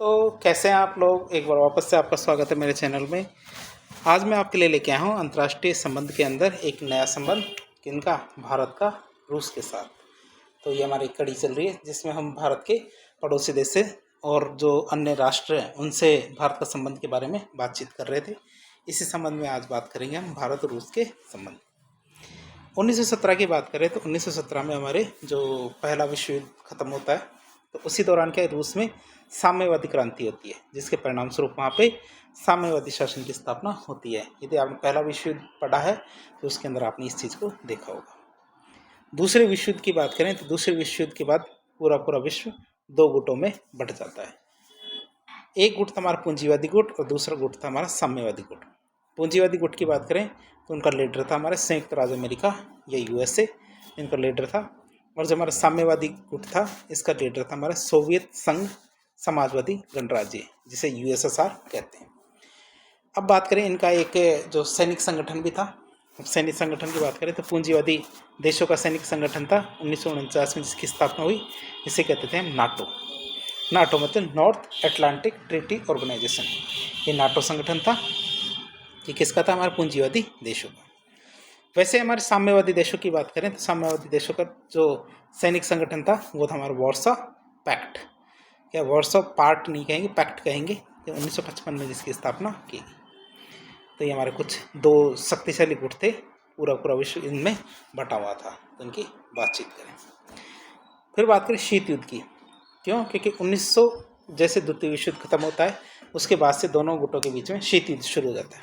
तो कैसे हैं आप लोग। एक बार वापस से आपका स्वागत है मेरे चैनल में। आज मैं आपके लिए लेके आया हूँ अंतर्राष्ट्रीय संबंध के अंदर एक नया संबंध, किनका, भारत का रूस के साथ। तो ये हमारी कड़ी चल रही है जिसमें हम भारत के पड़ोसी देश से और जो अन्य राष्ट्र हैं उनसे भारत का संबंध के बारे में बातचीत कर रहे थे। इसी संबंध में आज बात करेंगे हम भारत और रूस के संबंध। 1917 की बात करें तो 1917 में हमारे जो पहला विश्व युद्ध खत्म होता है, तो उसी दौरान क्या रूस में साम्यवादी क्रांति होती है, जिसके परिणाम स्वरूप वहाँ पे साम्यवादी शासन की स्थापना होती है। यदि आपने पहला विश्व युद्ध पढ़ा है तो उसके अंदर आपने इस चीज़ को देखा होगा। दूसरे विश्व युद्ध की बात करें तो दूसरे विश्व युद्ध के बाद पूरा विश्व दो गुटों में बंट जाता है। एक गुट था हमारा पूंजीवादी गुट और दूसरा गुट था हमारा साम्यवादी गुट। पूंजीवादी गुट की बात करें तो उनका लीडर था हमारे संयुक्त राज्य अमेरिका या यूएसए, इनका लीडर था। और जो हमारा साम्यवादी गुट था इसका लीडर था हमारा सोवियत संघ समाजवादी गणराज्य, जिसे यूएसएसआर कहते हैं। अब बात करें इनका एक जो सैनिक संगठन भी था। सैनिक संगठन की बात करें तो पूंजीवादी देशों का सैनिक संगठन था 1949 में, जिसकी स्थापना हुई। इसे कहते थे हम नाटो। नाटो मतलब नॉर्थ अटलांटिक ट्रीटी ऑर्गेनाइजेशन। ये नाटो संगठन था। ये किसका था, हमारे पूंजीवादी देशों का। वैसे हमारे साम्यवादी देशों की बात करें तो साम्यवादी देशों का जो सैनिक संगठन था वो था हमारा वार्सो पैक्ट। क्या वार्सो पार्ट नहीं कहेंगे, पैक्ट कहेंगे। 1955 में जिसकी स्थापना की गई। तो ये हमारे कुछ दो शक्तिशाली गुट थे, पूरा विश्व इनमें बटा हुआ था। तो इनकी बातचीत करें। फिर बात करें शीत युद्ध की। क्यों? क्योंकि 1900 जैसे द्वितीय विश्व युद्ध खत्म होता है उसके बाद से दोनों गुटों के बीच में शीत युद्ध शुरू हो जाता है।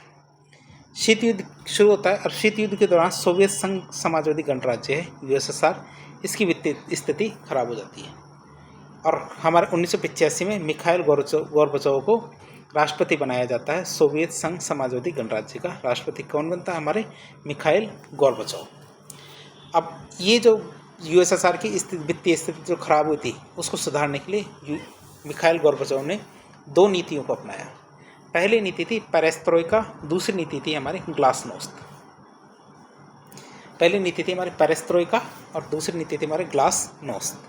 शीत युद्ध शुरू होता है और शीत युद्ध के दौरान सोवियत संघ समाजवादी गणराज्य है यूएसएसआर, इसकी वित्तीय स्थिति खराब हो जाती है। और हमारे 1985 में मिखाइल गोर्बाचोव को राष्ट्रपति बनाया जाता है। सोवियत संघ समाजवादी गणराज्य का राष्ट्रपति कौन बनता है? हमारे मिखाइल गोर्बाचोव। अब ये जो यूएसएसआर की वित्तीय स्थिति जो खराब हुई थी उसको सुधारने के लिए मिखाइल गोर्बाचोव ने दो नीतियों को अपनाया। पहली नीति थी पेरेस्ट्रोइका, दूसरी नीति थी हमारी ग्लासनोस्त। पहली नीति थी हमारी पेरेस्ट्रोइका और दूसरी नीति थी हमारे ग्लासनोस्त।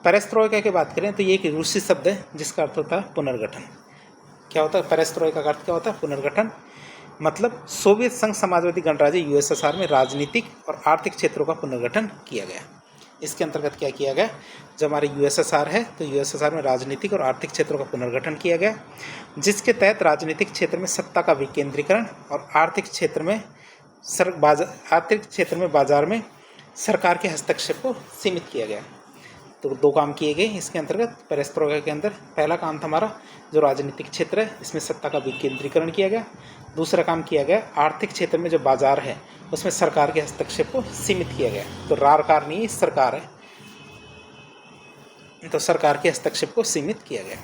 पेरेस्ट्रोइका की बात करें तो ये एक रूसी शब्द है जिसका अर्थ होता है पुनर्गठन। क्या होता है पेरेस्ट्रोइका का अर्थ? क्या होता है? पुनर्गठन। मतलब सोवियत संघ समाजवादी गणराज्य यूएसएसआर में राजनीतिक और आर्थिक क्षेत्रों का पुनर्गठन किया गया। इसके अंतर्गत क्या किया गया? जब हमारे यूएसएसआर है तो यूएसएसआर में राजनीतिक और आर्थिक क्षेत्रों का पुनर्गठन किया गया, जिसके तहत राजनीतिक क्षेत्र में सत्ता का विकेंद्रीकरण और आर्थिक क्षेत्र में बाजार में सरकार के हस्तक्षेप को सीमित किया गया। तो दो काम किए गए इसके अंतर्गत पेरेस्ट्रोइका के अंदर। पहला काम था हमारा जो राजनीतिक क्षेत्र है इसमें सत्ता का विकेंद्रीकरण किया गया। दूसरा काम किया गया आर्थिक क्षेत्र में जो बाजार है उसमें सरकार के हस्तक्षेप को सीमित किया गया। तो रारकार नहीं, सरकार है, तो सरकार के हस्तक्षेप को सीमित किया गया।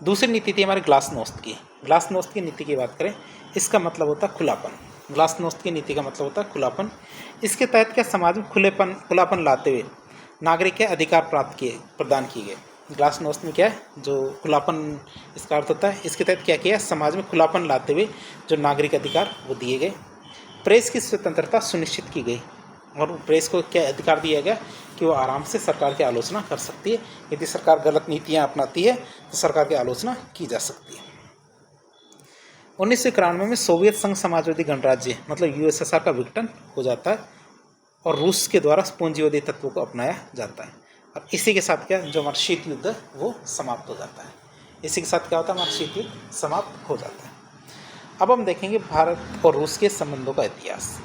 दूसरी नीति थी हमारे ग्लासनोस्त की। ग्लासनोस्त की नीति की बात करें, इसका मतलब होता है खुलापन। ग्लासनोस्त की नीति का मतलब होता है खुलापन। इसके तहत क्या समाज में खुलापन लाते हुए नागरिक के अधिकार प्रदान किए गए। ग्लासनोस्त में क्या है, जो खुलापन इसका अर्थ होता है, इसके तहत क्या किया, समाज में खुलापन लाते हुए जो नागरिक अधिकार वो दिए गए। प्रेस की स्वतंत्रता सुनिश्चित की गई और प्रेस को क्या अधिकार दिया गया कि वो आराम से सरकार की आलोचना कर सकती है। यदि सरकार गलत नीतियाँ अपनाती है तो सरकार की आलोचना की जा सकती है। 1991 में सोवियत संघ समाजवादी गणराज्य मतलब यूएसएसआर का विघटन हो जाता है और रूस के द्वारा पूंजीवादी तत्वों को अपनाया जाता है। और इसी के साथ क्या, जो हमारा शीत युद्ध है वो समाप्त हो जाता है। इसी के साथ क्या होता है, हमारा शीत युद्ध समाप्त हो जाता है। अब हम देखेंगे भारत और रूस के संबंधों का इतिहास।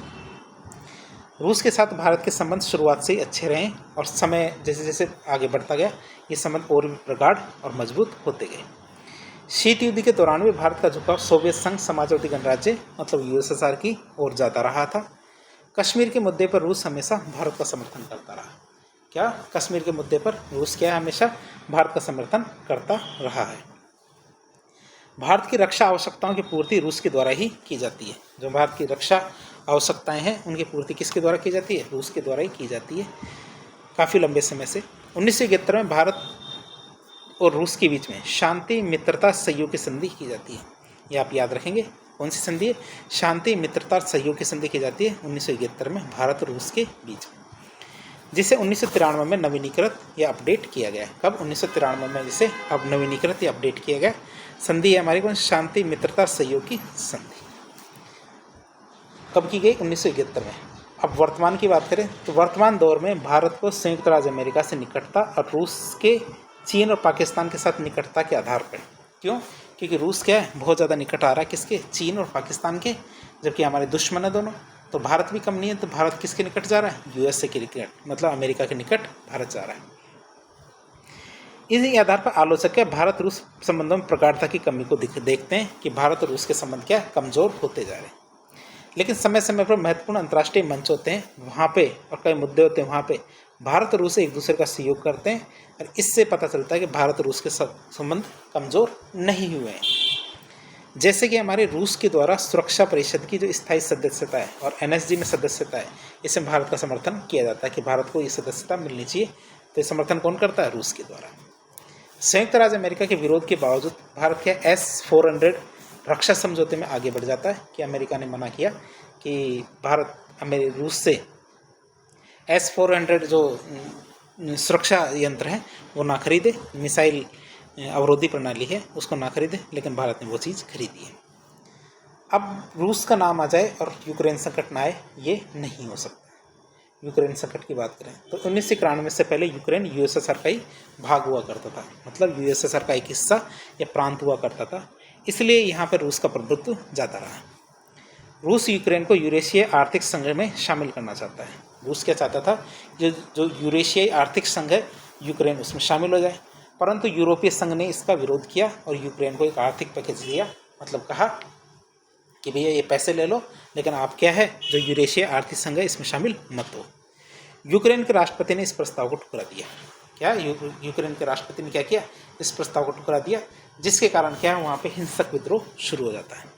रूस के साथ भारत के संबंध शुरुआत से ही अच्छे रहे और समय जैसे जैसे आगे बढ़ता गया ये संबंध और भी प्रगाढ़ और मजबूत होते गए। शीत युद्ध के दौरान भी भारत का झुकाव सोवियत संघ समाजवादी गणराज्य मतलब यूएसएसआर की ओर जाता रहा था। कश्मीर के मुद्दे पर रूस हमेशा भारत का समर्थन करता रहा। क्या? कश्मीर के मुद्दे पर रूस क्या है, हमेशा भारत का समर्थन करता रहा है। भारत की रक्षा आवश्यकताओं की पूर्ति रूस के द्वारा ही की जाती है। जो भारत की रक्षा आवश्यकताएं हैं उनकी पूर्ति किसके द्वारा की जाती है? रूस के द्वारा ही की जाती है काफ़ी लंबे समय से। 1971 में भारत और रूस के बीच में शांति मित्रता सहयोग की संधि की जाती है। ये आप याद रखेंगे, कौन सी संधि है? शांति मित्रता सहयोग की संधि की जाती है 1971 में भारत और रूस के बीच में। जिसे 1993 में नवीनीकृत या अपडेट किया गया। कब? 1993 में जिसे अब नवीनीकृत या अपडेट किया गया। संधि है हमारी कौन? शांति, मित्रता, सहयोग की संधि। कब की गई? 1971 में। अब वर्तमान की बात करें तो वर्तमान दौर में भारत को संयुक्त राज्य अमेरिका से निकटता और रूस के, चीन और पाकिस्तान के साथ निकटता के आधार पर। क्यों? क्योंकि रूस क्या है, बहुत ज़्यादा निकट आ रहा है किसके? चीन और पाकिस्तान के, जबकि हमारे दुश्मन है दोनों। तो भारत भी कम नहीं है, तो भारत किसके निकट जा रहा है? यूएसए के निकट, मतलब अमेरिका के निकट भारत जा रहा है। इसी आधार पर आलोचक क्या भारत रूस संबंधों में प्रगाढ़ता की कमी को देखते हैं कि भारत और रूस के संबंध क्या कमज़ोर होते जा रहे हैं। लेकिन समय समय पर महत्वपूर्ण अंतर्राष्ट्रीय मंच होते हैं, वहाँ पे और कई मुद्दे होते हैं, वहाँ पे भारत और रूस एक दूसरे का सहयोग करते हैं और इससे पता चलता है कि भारत और रूस के संबंध कमज़ोर नहीं हुए हैं। जैसे कि हमारे रूस के द्वारा सुरक्षा परिषद की जो स्थायी सदस्यता है और एनएसजी में सदस्यता है, इसमें भारत का समर्थन किया जाता है कि भारत को ये सदस्यता मिलनी चाहिए। तो ये समर्थन कौन करता है? रूस के द्वारा। संयुक्त राज्य अमेरिका के विरोध के बावजूद भारत के S-400 रक्षा समझौते में आगे बढ़ जाता है कि अमेरिका ने मना किया कि भारत रूस से S-400 जो सुरक्षा यंत्र है वो ना खरीदे, मिसाइल अवरोधी प्रणाली है उसको ना खरीदे, लेकिन भारत ने वो चीज़ खरीदी है। अब रूस का नाम आ जाए और यूक्रेन संकट ना आए, ये नहीं हो सकता। यूक्रेन संकट की बात करें तो 1991 से पहले यूक्रेन यूएसएसआर का ही भाग हुआ करता था, मतलब यूएसएसआर का एक हिस्सा या प्रांत हुआ करता था, इसलिए यहाँ पर रूस का प्रभुत्व ज़्यादा रहा। रूस यूक्रेन को यूरेशियाई आर्थिक संघ में शामिल करना चाहता है। रूस क्या चाहता था? जो यूरेशियाई आर्थिक संघ है यूक्रेन उसमें शामिल हो जाए, परंतु यूरोपीय संघ ने इसका विरोध किया और यूक्रेन को एक आर्थिक पैकेज दिया, मतलब कहा कि भैया ये पैसे ले लो, लेकिन आप क्या है, जो यूरेशिया आर्थिक संघ है इसमें शामिल मत हो। यूक्रेन के राष्ट्रपति ने इस प्रस्ताव को ठुकरा दिया। क्या यूक्रेन के राष्ट्रपति ने क्या किया? इस प्रस्ताव को ठुकरा दिया, जिसके कारण क्या है, वहाँ पे हिंसक विद्रोह शुरू हो जाता है।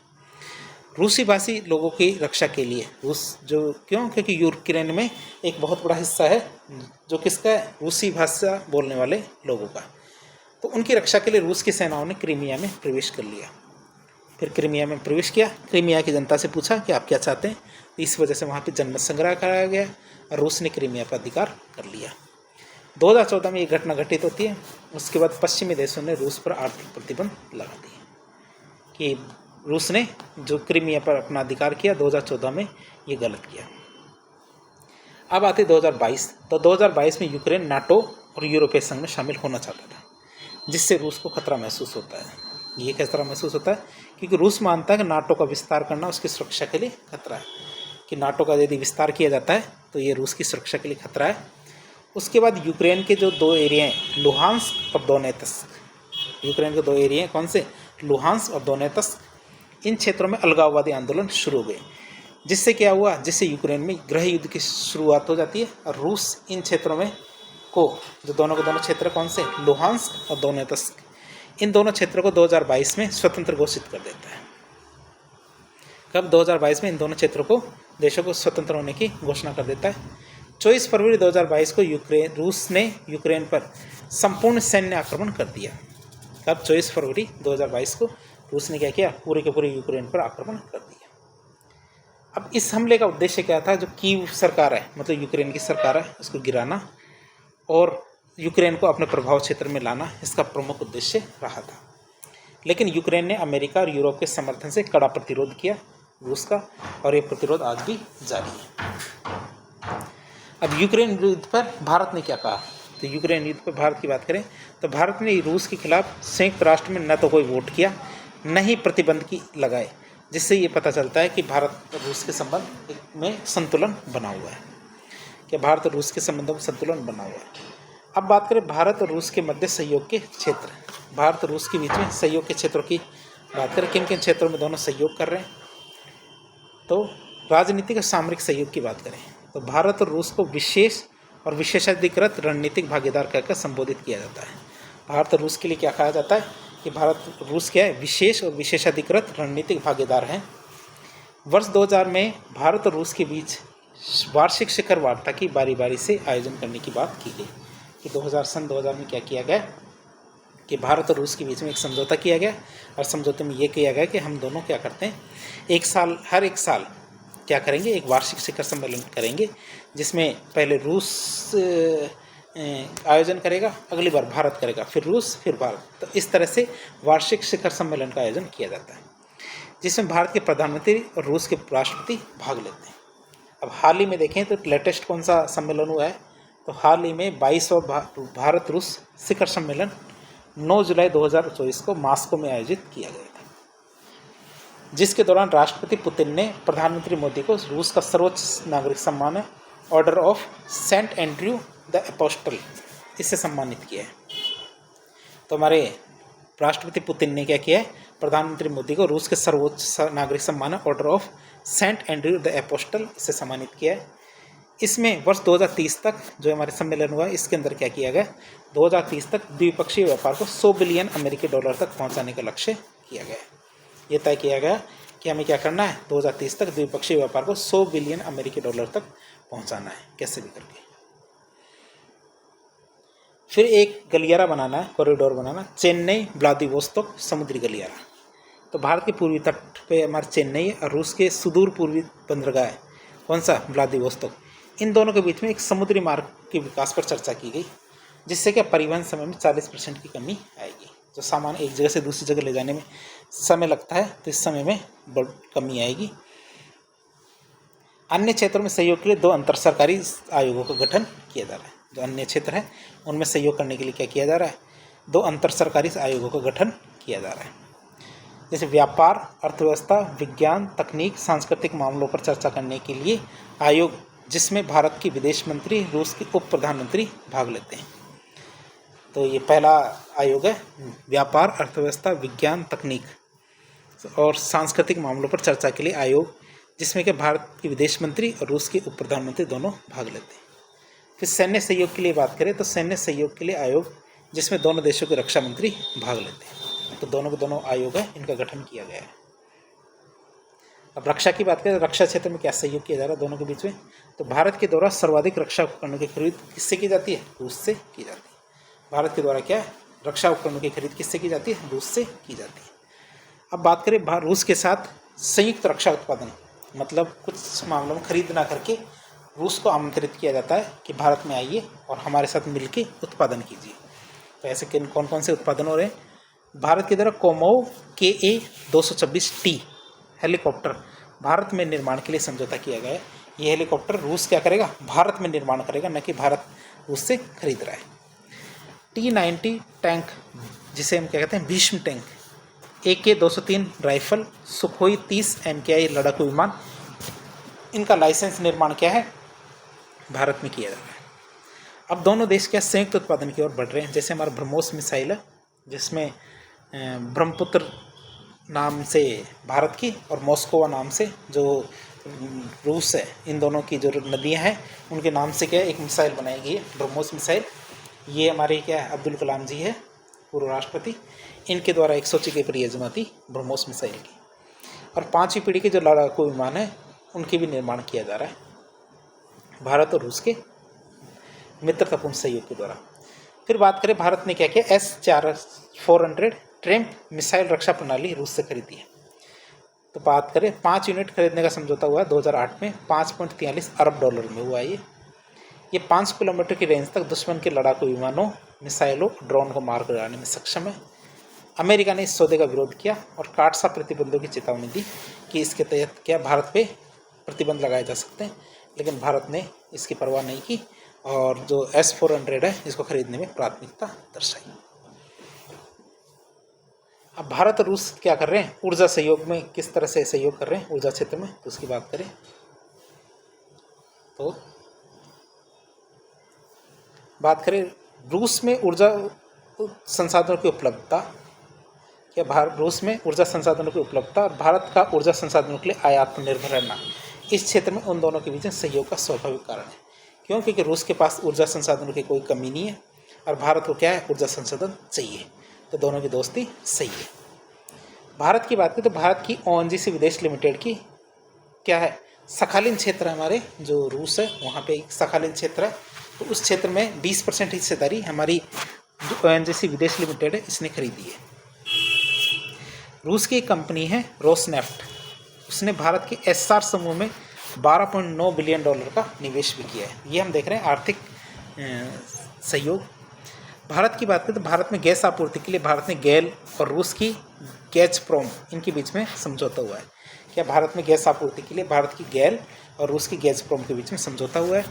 रूसी भाषी लोगों की रक्षा के लिए रूस जो क्यों? क्योंकि यूक्रेन में एक बहुत बड़ा हिस्सा है जो किसका है? रूसी भाषा बोलने वाले लोगों का। तो उनकी रक्षा के लिए रूस की सेनाओं ने क्रीमिया में प्रवेश कर लिया। फिर क्रीमिया में प्रवेश किया, क्रीमिया की जनता से पूछा कि आप क्या चाहते हैं। इस वजह से वहाँ पे जनमत संग्रह कराया गया और रूस ने क्रीमिया पर अधिकार कर लिया। 2014 में ये घटना घटित होती है। उसके बाद पश्चिमी देशों ने रूस पर आर्थिक प्रतिबंध लगा दिए कि रूस ने जो क्रीमिया पर अपना अधिकार किया 2014 में, ये गलत किया। अब आते 2022, तो 2022 में यूक्रेन नाटो और यूरोपीय संघ में शामिल होना चाहता था, जिससे रूस को खतरा महसूस होता है। ये खतरा महसूस होता है क्योंकि रूस मानता है कि नाटो का विस्तार करना उसकी सुरक्षा के लिए खतरा है, कि नाटो का यदि विस्तार किया जाता है तो ये रूस की सुरक्षा के लिए खतरा है। उसके बाद यूक्रेन के जो 2 एरिया हैं, लुहांस्क और दोनेत्स्क, यूक्रेन के 2 एरिया हैं, कौन से? लुहांस्क और दोनेत्स्क, इन क्षेत्रों में अलगाववादी आंदोलन शुरू हो गए, जिससे क्या हुआ? जिससे यूक्रेन में गृह युद्ध की शुरुआत हो जाती है और रूस इन क्षेत्रों में को, जो दोनों के दोनों क्षेत्र कौन से? लुहांस्क और दोनेत्स्क, इन दोनों क्षेत्रों को 2022 में स्वतंत्र घोषित कर देता है। कब? 2022 में इन दोनों क्षेत्रों को, देशों को स्वतंत्र होने की घोषणा कर देता है। 24 फरवरी 2022 को रूस ने यूक्रेन पर संपूर्ण सैन्य आक्रमण कर दिया। कब? 24 फरवरी 2022 को रूस ने क्या किया? पूरे के पूरे यूक्रेन पर आक्रमण कर दिया। अब इस हमले का उद्देश्य क्या था? जो कीव सरकार है, मतलब यूक्रेन की सरकार है, उसको गिराना और यूक्रेन को अपने प्रभाव क्षेत्र में लाना, इसका प्रमुख उद्देश्य रहा था। लेकिन यूक्रेन ने अमेरिका और यूरोप के समर्थन से कड़ा प्रतिरोध किया रूस का, और ये प्रतिरोध आज भी जारी है। अब यूक्रेन युद्ध पर भारत ने क्या कहा? तो यूक्रेन युद्ध पर भारत की बात करें तो भारत ने रूस के खिलाफ संयुक्त राष्ट्र में न तो कोई वोट किया, न ही प्रतिबंध की लगाए, जिससे ये पता चलता है कि भारत और रूस के संबंध में संतुलन बना हुआ है, कि भारत और रूस के संबंधों में संतुलन बना हुआ है। अब बात करें भारत और रूस के मध्य सहयोग के क्षेत्र, भारत और रूस के बीच में सहयोग के क्षेत्रों की बात करें, किन किन क्षेत्रों में दोनों सहयोग कर रहे हैं? तो राजनीतिक और सामरिक सहयोग की बात करें तो भारत और रूस को विशेष और विशेषाधिकृत रणनीतिक भागीदार कहकर संबोधित किया जाता है। भारत और रूस के लिए क्या कहा जाता है कि भारत और रूस क्या है? विशेष और विशेषाधिकृत रणनीतिक भागीदार हैं। वर्ष 2000 में भारत और रूस के बीच वार्षिक शिखर वार्ता की बारी बारी से आयोजन करने की बात की गई कि 2000 में क्या किया गया कि भारत और रूस के बीच में एक समझौता किया गया और समझौते में ये किया गया कि हम दोनों क्या करते हैं, हर एक साल क्या करेंगे, एक वार्षिक शिखर सम्मेलन करेंगे, जिसमें पहले रूस आयोजन करेगा, अगली बार भारत करेगा, फिर रूस, फिर भारत। तो इस तरह से वार्षिक शिखर सम्मेलन का आयोजन किया जाता है, जिसमें भारत के प्रधानमंत्री और रूस के राष्ट्रपति भाग लेते हैं। अब हाल ही में देखें तो लेटेस्ट कौन सा सम्मेलन हुआ है, तो हाल ही में 22वां भारत रूस शिखर सम्मेलन 9 जुलाई 2024 को मॉस्को में आयोजित किया गया था, जिसके दौरान राष्ट्रपति पुतिन ने प्रधानमंत्री मोदी को रूस का सर्वोच्च नागरिक सम्मान है Order of Saint Andrew the Apostle, इससे सम्मानित किया है। तो हमारे राष्ट्रपति पुतिन ने क्या किया है, प्रधानमंत्री मोदी को रूस के सर्वोच्च नागरिक सम्मान Order of Saint Andrew the Apostle, इससे सम्मानित किया है। इसमें वर्ष 2030 तक जो हमारे सम्मेलन हुआ है, इसके अंदर क्या किया गया, 2030 तक द्विपक्षीय व्यापार को 100 बिलियन अमेरिकी डॉलर तक पहुंचाने का लक्ष्य किया गया है। ये तय किया गया कि हमें क्या करना है, 2030 तक द्विपक्षीय व्यापार को 100 बिलियन अमेरिकी डॉलर तक पहुंचाना है, कैसे भी करके। फिर एक गलियारा बनाना है, कॉरिडोर बनाना, चेन्नई व्लादिवोस्तोक समुद्री गलियारा। तो भारत के पूर्वी तट पे हमारे चेन्नई और रूस के सुदूर पूर्वी बंदरगाह है, कौन सा, व्लादिवोस्तोक। इन दोनों के बीच में एक समुद्री मार्ग के विकास पर चर्चा की गई, जिससे क्या परिवहन समय में 40% की कमी आएगी। जो सामान एक जगह से दूसरी जगह ले जाने में समय लगता है, तो इस समय में बड़ी कमी आएगी। अन्य क्षेत्रों में सहयोग के लिए 2 अंतर सरकारी आयोगों का गठन किया जा रहा है। जो अन्य क्षेत्र है उनमें सहयोग करने के लिए क्या किया जा रहा है, 2 अंतर सरकारी आयोगों का गठन किया जा रहा है। जैसे व्यापार, अर्थव्यवस्था, विज्ञान, तकनीक, सांस्कृतिक मामलों पर चर्चा करने के लिए आयोग, जिसमें भारत की विदेश मंत्री, रूस के उप प्रधानमंत्री भाग लेते हैं। तो ये पहला आयोग है, व्यापार, अर्थव्यवस्था, विज्ञान, तकनीक और सांस्कृतिक मामलों पर चर्चा के लिए आयोग, जिसमें कि भारत के विदेश मंत्री और रूस के उप प्रधानमंत्री दोनों भाग लेते हैं। फिर सैन्य सहयोग के लिए बात करें तो सैन्य सहयोग के लिए आयोग, जिसमें दोनों देशों के रक्षा मंत्री भाग लेते हैं। तो दोनों के दोनों आयोग है, इनका गठन किया गया है। अब रक्षा की बात करें तो रक्षा क्षेत्र में क्या सहयोग किया जा रहा है दोनों के बीच में, तो भारत के द्वारा सर्वाधिक रक्षा उपकरणों की खरीद किससे की जाती है, रूस से की जाती है। भारत के द्वारा क्या है, रक्षा उपकरणों की खरीद किससे की जाती है, रूस से की जाती है। अब बात करें रूस के साथ संयुक्त रक्षा उत्पादन, मतलब कुछ मामलों में खरीद ना करके रूस को आमंत्रित किया जाता है कि भारत में आइए और हमारे साथ मिलकर उत्पादन कीजिए। तो ऐसे कौन कौन से उत्पादन हो रहे हैं, भारत के द्वारा कोमोव KA-226T हेलीकॉप्टर भारत में निर्माण के लिए समझौता किया गया है। ये हेलीकॉप्टर रूस क्या करेगा, भारत में निर्माण करेगा, न कि भारत रूस से खरीद रहा है। T-90 टैंक, जिसे हम क्या कहते हैं Bhishma tank, AK-203 rifle, Sukhoi 30 MKI लड़ाकू विमान, इनका लाइसेंस निर्माण क्या है, भारत में किया जा रहा है। अब दोनों देश क्या संयुक्त उत्पादन की ओर बढ़ रहे हैं। जैसे हमारा ब्रह्मोस मिसाइल है, जिसमें ब्रह्मपुत्र नाम से भारत की और मॉस्कोवा नाम से जो रूस है, इन दोनों की जो नदियां हैं उनके नाम से क्या एक मिसाइल बनाई गई है, ब्रह्मोस मिसाइल। ये हमारे क्या है, अब्दुल कलाम जी है, पूर्व राष्ट्रपति, इनके द्वारा एक सोची गई परियोजना थी ब्रह्मोस मिसाइल की। और 5वीं पीढ़ी के जो लड़ाकू विमान है उनके भी निर्माण किया जा रहा है भारत और रूस के मित्रतापूर्ण सहयोग के द्वारा। फिर बात करें भारत ने क्या किया, S-400 ट्रैम्प मिसाइल रक्षा प्रणाली रूस से खरीदी है। तो बात करें 5 यूनिट खरीदने का समझौता हुआ 2008 में, 5.43 अरब डॉलर में हुआ। ये 5 किलोमीटर की रेंज तक दुश्मन के लड़ाकू विमानों, मिसाइलों, ड्रोन को मार गिराने में सक्षम है। अमेरिका ने इस सौदे का विरोध किया और काटसा प्रतिबंधों की चेतावनी दी कि इसके तहत क्या भारत पे प्रतिबंध लगाए जा सकते हैं, लेकिन भारत ने इसकी परवाह नहीं की और जो S-400 है इसको खरीदने में प्राथमिकता दर्शाई। अब भारत और रूस क्या कर रहे हैं, ऊर्जा सहयोग में किस तरह से सहयोग कर रहे हैं ऊर्जा क्षेत्र में, तो उसकी बात करें तो बात करें रूस में ऊर्जा संसाधनों की उपलब्धता, क्या रूस में ऊर्जा संसाधनों की उपलब्धता और भारत का ऊर्जा संसाधनों के लिए आयात निर्भर रहना, इस क्षेत्र में उन दोनों के बीच सहयोग का स्वाभाविक कारण है। क्यों, क्योंकि रूस के पास ऊर्जा संसाधनों की कोई कमी नहीं है और भारत को क्या है, ऊर्जा संसाधन चाहिए, तो दोनों की दोस्ती सही है। भारत की बात करें तो भारत की ONGC विदेश लिमिटेड की क्या है, सखालिन क्षेत्र है, हमारे जो रूस है वहाँ पे एक सखालिन क्षेत्र है, तो उस क्षेत्र में 20% हिस्सेदारी हमारी जो ONGC विदेश लिमिटेड है इसने खरीदी है। रूस की एक कंपनी है रोसनेफ्ट, उसने भारत के SR समूह में $12.9 बिलियन का निवेश भी किया है। ये हम देख रहे हैं आर्थिक सहयोग। भारत की बात करें तो भारत में गैस आपूर्ति के लिए भारत ने गेल और रूस की गैज़प्रोम इनके बीच में समझौता हुआ है। क्या भारत में गैस आपूर्ति के लिए भारत की गेल और रूस की गैज़प्रोम के बीच में समझौता हुआ है।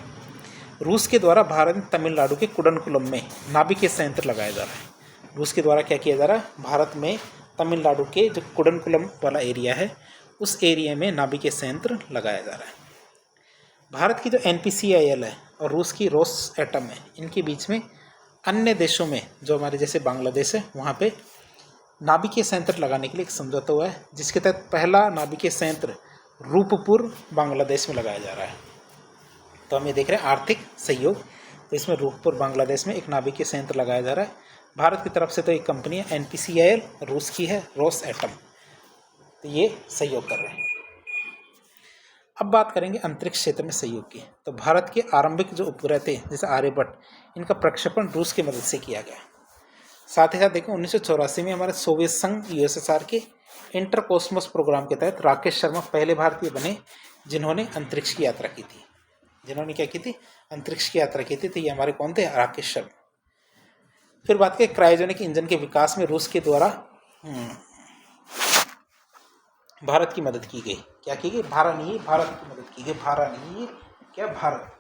रूस के द्वारा भारत में तमिलनाडु के कुडनकुलम में नाभिकीय संयंत्र लगाया जा रहा है। रूस के द्वारा क्या किया जा रहा है, भारत में तमिलनाडु के जो कुडनकुलम वाला एरिया है उस एरिया में नाभिकीय संयंत्र लगाया जा रहा है। भारत की जो NPCIL है और रूस की रोसएटम है, इनके बीच में अन्य देशों में जो हमारे जैसे बांग्लादेश है वहाँ पे नाभिकीय संयंत्र लगाने के लिए एक समझौता हुआ है, जिसके तहत पहला नाभिकीय संयंत्र रूपपुर बांग्लादेश में लगाया जा रहा है। तो हम ये देख रहे हैं आर्थिक सहयोग। तो इसमें रूपपुर बांग्लादेश में एक नाभिकीय संयंत्र लगाया जा रहा है। भारत की तरफ से तो एक कंपनी है NPCIL, रूस की है रोसएटम, तो ये सहयोग कर रहे हैं। अब बात करेंगे अंतरिक्ष क्षेत्र में सहयोग की। तो भारत के आरंभिक जो उपग्रह थे जैसे आर्यभट्ट, इनका प्रक्षेपण रूस की मदद से किया गया। साथ ही साथ देखें 1984 में हमारे सोवियत संघ USSR के इंटरकोस्मोस प्रोग्राम के तहत राकेश शर्मा पहले भारतीय बने जिन्होंने अंतरिक्ष की यात्रा की थी। जिन्होंने क्या की थी, अंतरिक्ष की यात्रा की थी। तो ये हमारे कौन थे, राकेश शर्मा। फिर बात करें क्रायोजेनिक इंजन के विकास में रूस के द्वारा भारत की मदद की गई। क्या की गई, भारत की मदद की गई। भारत,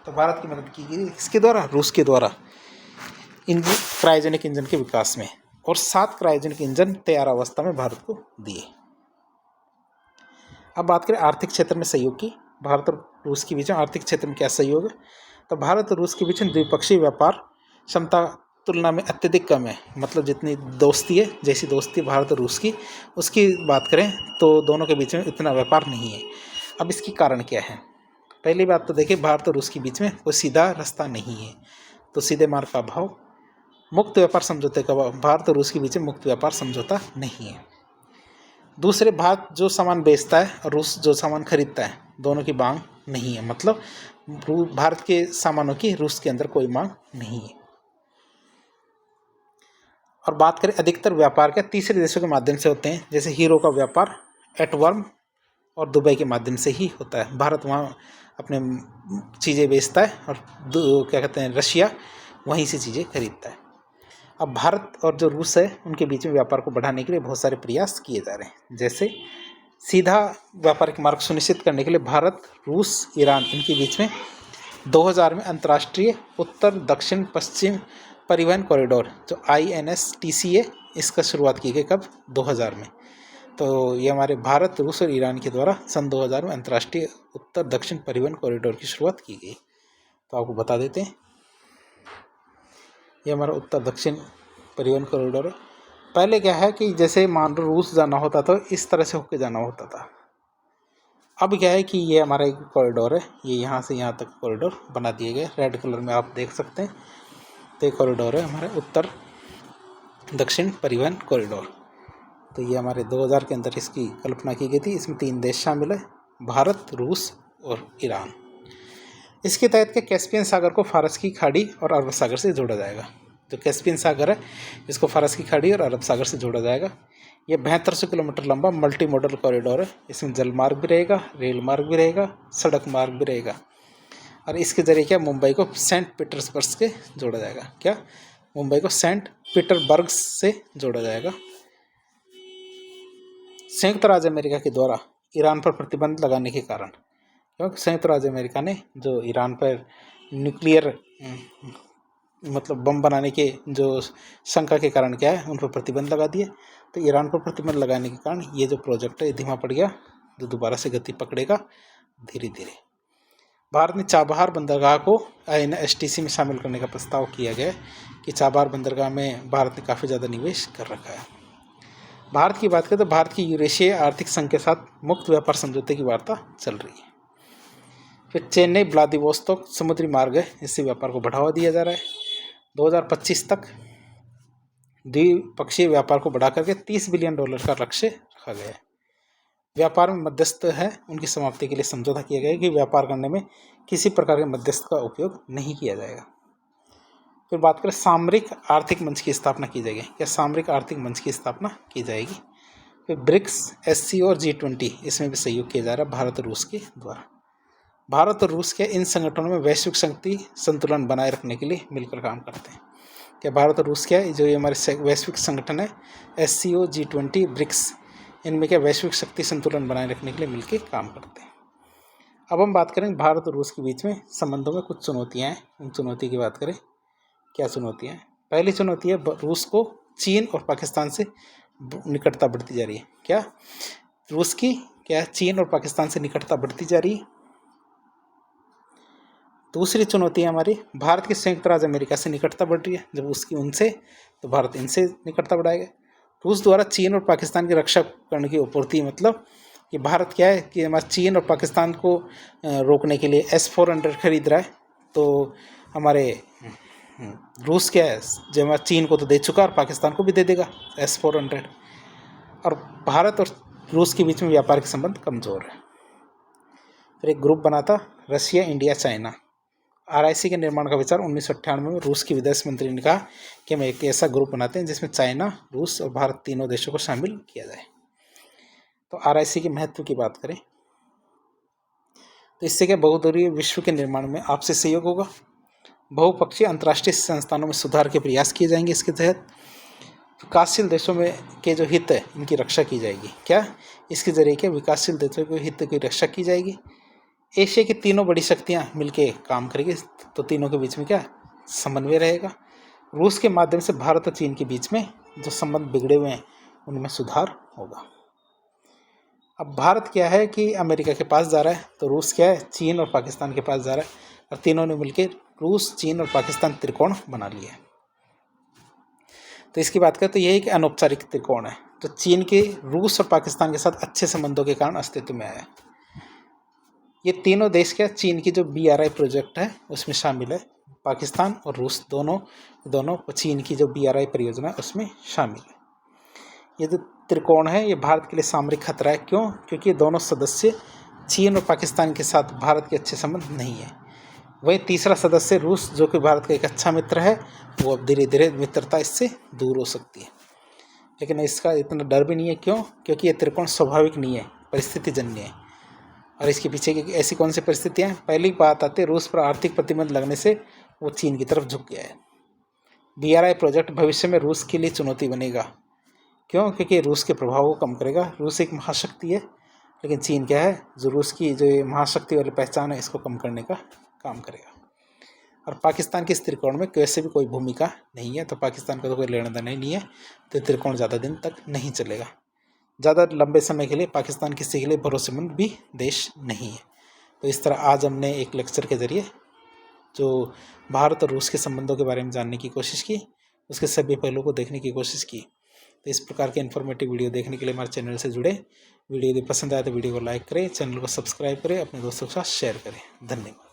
तो भारत की मदद की गई इसके द्वारा, रूस के द्वारा इंजन, क्रायोजेनिक इंजन के विकास में। और 7 क्रायोजेनिक इंजन तैयार अवस्था में भारत को दिए। अब बात करें आर्थिक क्षेत्र में सहयोग की। भारत और रूस के बीच में आर्थिक क्षेत्र में क्या सहयोग है, तो भारत और रूस के बीच में द्विपक्षीय व्यापार क्षमता तुलना में अत्यधिक कम है। मतलब जितनी दोस्ती है, जैसी दोस्ती है भारत और रूस की, उसकी बात करें तो दोनों के बीच में इतना व्यापार नहीं है। अब इसकी कारण क्या है, पहली बात तो देखिए भारत और रूस के बीच में कोई सीधा रास्ता नहीं है, तो सीधे मार्ग का अभाव। मुक्त व्यापार समझौते का अभाव, भारत और रूस के बीच में मुक्त व्यापार समझौता नहीं है। दूसरे, भारत जो सामान बेचता है और रूस जो सामान खरीदता है, दोनों की मांग नहीं है। मतलब भारत के सामानों की रूस के अंदर कोई मांग नहीं है। और बात करें अधिकतर व्यापार के तीसरे देशों के माध्यम से होते हैं। जैसे हीरो का व्यापार एटवर्म और दुबई के माध्यम से ही होता है। भारत वहाँ अपने चीज़ें बेचता है और क्या कहते हैं रशिया वहीं से चीज़ें खरीदता है। अब भारत और जो रूस है उनके बीच में व्यापार को बढ़ाने के लिए बहुत सारे प्रयास किए जा रहे हैं। जैसे सीधा व्यापारिक मार्ग सुनिश्चित करने के लिए भारत, रूस, ईरान इनके बीच में 2000 में अंतर्राष्ट्रीय उत्तर दक्षिण पश्चिम परिवहन कॉरिडोर जो INSTCA इसका शुरुआत की गई। कब, 2000 में। तो ये हमारे भारत, रूस और ईरान के द्वारा सन 2000 में अंतर्राष्ट्रीय उत्तर दक्षिण परिवहन कॉरिडोर की शुरुआत की गई। तो आपको बता देते हैं, ये हमारा उत्तर दक्षिण परिवहन कॉरिडोर है। पहले क्या है कि जैसे मान लो रूस जाना होता तो इस तरह से होकर जाना होता था। अब क्या है कि ये हमारा एक कॉरिडोर है, ये यहाँ से यहाँ तक कॉरिडोर बना दिए गए, रेड कलर में आप देख सकते हैं। तो ये कॉरिडोर है हमारे उत्तर दक्षिण परिवहन कॉरिडोर। तो ये हमारे 2000 के अंदर इसकी कल्पना की गई थी। इसमें 3 देश शामिल है, भारत, रूस और ईरान। इसके तहत के कैस्पियन सागर को फारस की खाड़ी और अरब सागर से जोड़ा जाएगा। जो कैस्पियन सागर है इसको फारस की खाड़ी और अरब सागर से जोड़ा जाएगा। ये 7200 किलोमीटर लंबा मल्टी मॉडल कॉरिडोर है। इसमें जल मार्ग भी रहेगा, रेल मार्ग भी रहेगा, सड़क मार्ग भी रहेगा। और इसके ज़रिए क्या, मुंबई को सेंट पीटर्सबर्ग से जोड़ा जाएगा। क्या, मुंबई को सेंट पीटर्सबर्ग से जोड़ा जाएगा। संयुक्त राज्य अमेरिका के द्वारा ईरान पर प्रतिबंध लगाने के कारण, क्योंकि संयुक्त राज्य अमेरिका ने जो ईरान पर न्यूक्लियर मतलब बम बनाने के जो शंका के कारण क्या है उन पर प्रतिबंध लगा दिए। तो ईरान पर प्रतिबंध लगाने के कारण ये जो प्रोजेक्ट है धीमा पड़ गया, जो दोबारा से गति पकड़ेगा धीरे धीरे। भारत ने चाबहार बंदरगाह को INSTC में शामिल करने का प्रस्ताव किया गया कि चाबहार बंदरगाह में भारत ने काफ़ी ज़्यादा निवेश कर रखा है। भारत की बात करें तो भारत की यूरेशिया आर्थिक संघ के साथ मुक्त व्यापार समझौते की वार्ता चल रही है। फिर चेन्नई व्लादिवोस्तोक समुद्री मार्ग है, इससे व्यापार को बढ़ावा दिया जा रहा है। 2025 तक द्विपक्षीय व्यापार को बढ़ा करके $30 बिलियन का लक्ष्य रखा गया है। व्यापार में मध्यस्थ है उनकी समाप्ति के लिए समझौता किया गया है कि व्यापार करने में किसी प्रकार के मध्यस्थ का उपयोग नहीं किया जाएगा। फिर बात करें सामरिक आर्थिक मंच की स्थापना की जाएगी। क्या सामरिक आर्थिक मंच की स्थापना की जाएगी? फिर ब्रिक्स, SCO और G20, इसमें भी सहयोग किया जा रहा है भारत और रूस के द्वारा। भारत और रूस के इन संगठनों में वैश्विक शक्ति संतुलन बनाए रखने के लिए मिलकर काम करते हैं। क्या भारत और रूस क्या है, जो ये हमारे वैश्विक संगठन है SCO, G20, ब्रिक्स, इनमें क्या वैश्विक शक्ति संतुलन बनाए रखने के लिए मिलकर काम करते हैं। अब हम बात करें भारत और रूस के बीच में संबंधों में कुछ चुनौतियां हैं। उन चुनौती की बात करें, क्या चुनौतियां हैं? पहली चुनौती है रूस को चीन और पाकिस्तान से निकटता बढ़ती जा रही है। क्या रूस की क्या चीन और पाकिस्तान से निकटता बढ़ती जा रही है। दूसरी चुनौती है हमारी भारत की संयुक्त राज्य अमेरिका से निकटता बढ़ रही है। जब उसकी उनसे, तो भारत इनसे निकटता बढ़ाएगा। रूस द्वारा चीन और पाकिस्तान की रक्षा करने की पूर्ति, मतलब कि भारत क्या है कि हमारे चीन और पाकिस्तान को रोकने के लिए S-400 खरीद रहा है। तो हमारे रूस क्या है, जो हमारा चीन को तो दे चुका और पाकिस्तान को भी दे देगा S-400। और भारत और रूस के बीच में व्यापारिक संबंध कमज़ोर है। फिर एक ग्रुप बना था रशिया, इंडिया, चाइना। RIC के निर्माण का विचार 1998 में रूस के विदेश मंत्री ने कहा कि हम एक ऐसा ग्रुप बनाते हैं जिसमें चाइना, रूस और भारत तीनों देशों को शामिल किया जाए। तो RIC के महत्व की बात करें तो इससे क्या बहुदलीय विश्व के निर्माण में आपसी सहयोग होगा। बहुपक्षीय अंतर्राष्ट्रीय संस्थानों में सुधार के प्रयास किए जाएंगे। इसके तहत विकासशील देशों में के जो हित है इनकी रक्षा की जाएगी। क्या इसके जरिए क्या विकासशील देशों के हित की रक्षा की जाएगी। एशिया की तीनों बड़ी शक्तियां मिलकर काम करेंगी, तो तीनों के बीच में क्या समन्वय रहेगा। रूस के माध्यम से भारत और चीन के बीच में जो संबंध बिगड़े हुए हैं उनमें सुधार होगा। अब भारत क्या है कि अमेरिका के पास जा रहा है, तो रूस क्या है चीन और पाकिस्तान के पास जा रहा है, और तीनों ने मिलकर रूस, चीन और पाकिस्तान त्रिकोण बना लिया है। तो इसकी बात करें तो यह एक अनौपचारिक त्रिकोण है, तो चीन के रूस और पाकिस्तान के साथ अच्छे संबंधों के कारण अस्तित्व में आया। ये तीनों देश क्या चीन की जो BRI प्रोजेक्ट है उसमें शामिल है। पाकिस्तान और रूस दोनों चीन की जो BRI परियोजना है उसमें शामिल है। ये जो त्रिकोण है ये भारत के लिए सामरिक खतरा है। क्यों? क्योंकि ये दोनों सदस्य चीन और पाकिस्तान के साथ भारत के अच्छे संबंध नहीं है। वही तीसरा सदस्य रूस, जो कि भारत का एक अच्छा मित्र है, वो अब धीरे धीरे मित्रता इससे दूर हो सकती है। लेकिन इसका इतना डर भी नहीं है। क्यों? क्योंकि ये त्रिकोण स्वाभाविक नहीं है, परिस्थितिजन्य है। और इसके पीछे की ऐसी कौन सी परिस्थितियाँ हैं? पहली बात आती है रूस पर आर्थिक प्रतिबंध लगने से वो चीन की तरफ झुक गया है। BRI प्रोजेक्ट भविष्य में रूस के लिए चुनौती बनेगा। क्यों? क्योंकि रूस के प्रभाव को कम करेगा। रूस एक महाशक्ति है, लेकिन चीन क्या है, जो रूस की जो महाशक्ति वाली पहचान है इसको कम करने का काम करेगा। और पाकिस्तान के इस त्रिकोण में वैसे भी कोई भूमिका नहीं है, तो पाकिस्तान का तो कोई लेना देना ही नहीं है, तो त्रिकोण ज़्यादा दिन तक नहीं चलेगा। ज़्यादा लंबे समय के लिए पाकिस्तान किसी के लिए भरोसेमंद भी देश नहीं है। तो इस तरह आज हमने एक लेक्चर के ज़रिए जो भारत और रूस के संबंधों के बारे में जानने की कोशिश की, उसके सभी पहलुओं को देखने की कोशिश की। तो इस प्रकार के इन्फॉर्मेटिव वीडियो देखने के लिए हमारे चैनल से जुड़े। वीडियो यदि पसंद आए तो वीडियो को लाइक करें, चैनल को सब्सक्राइब करें, अपने दोस्तों के साथ शेयर करें। धन्यवाद।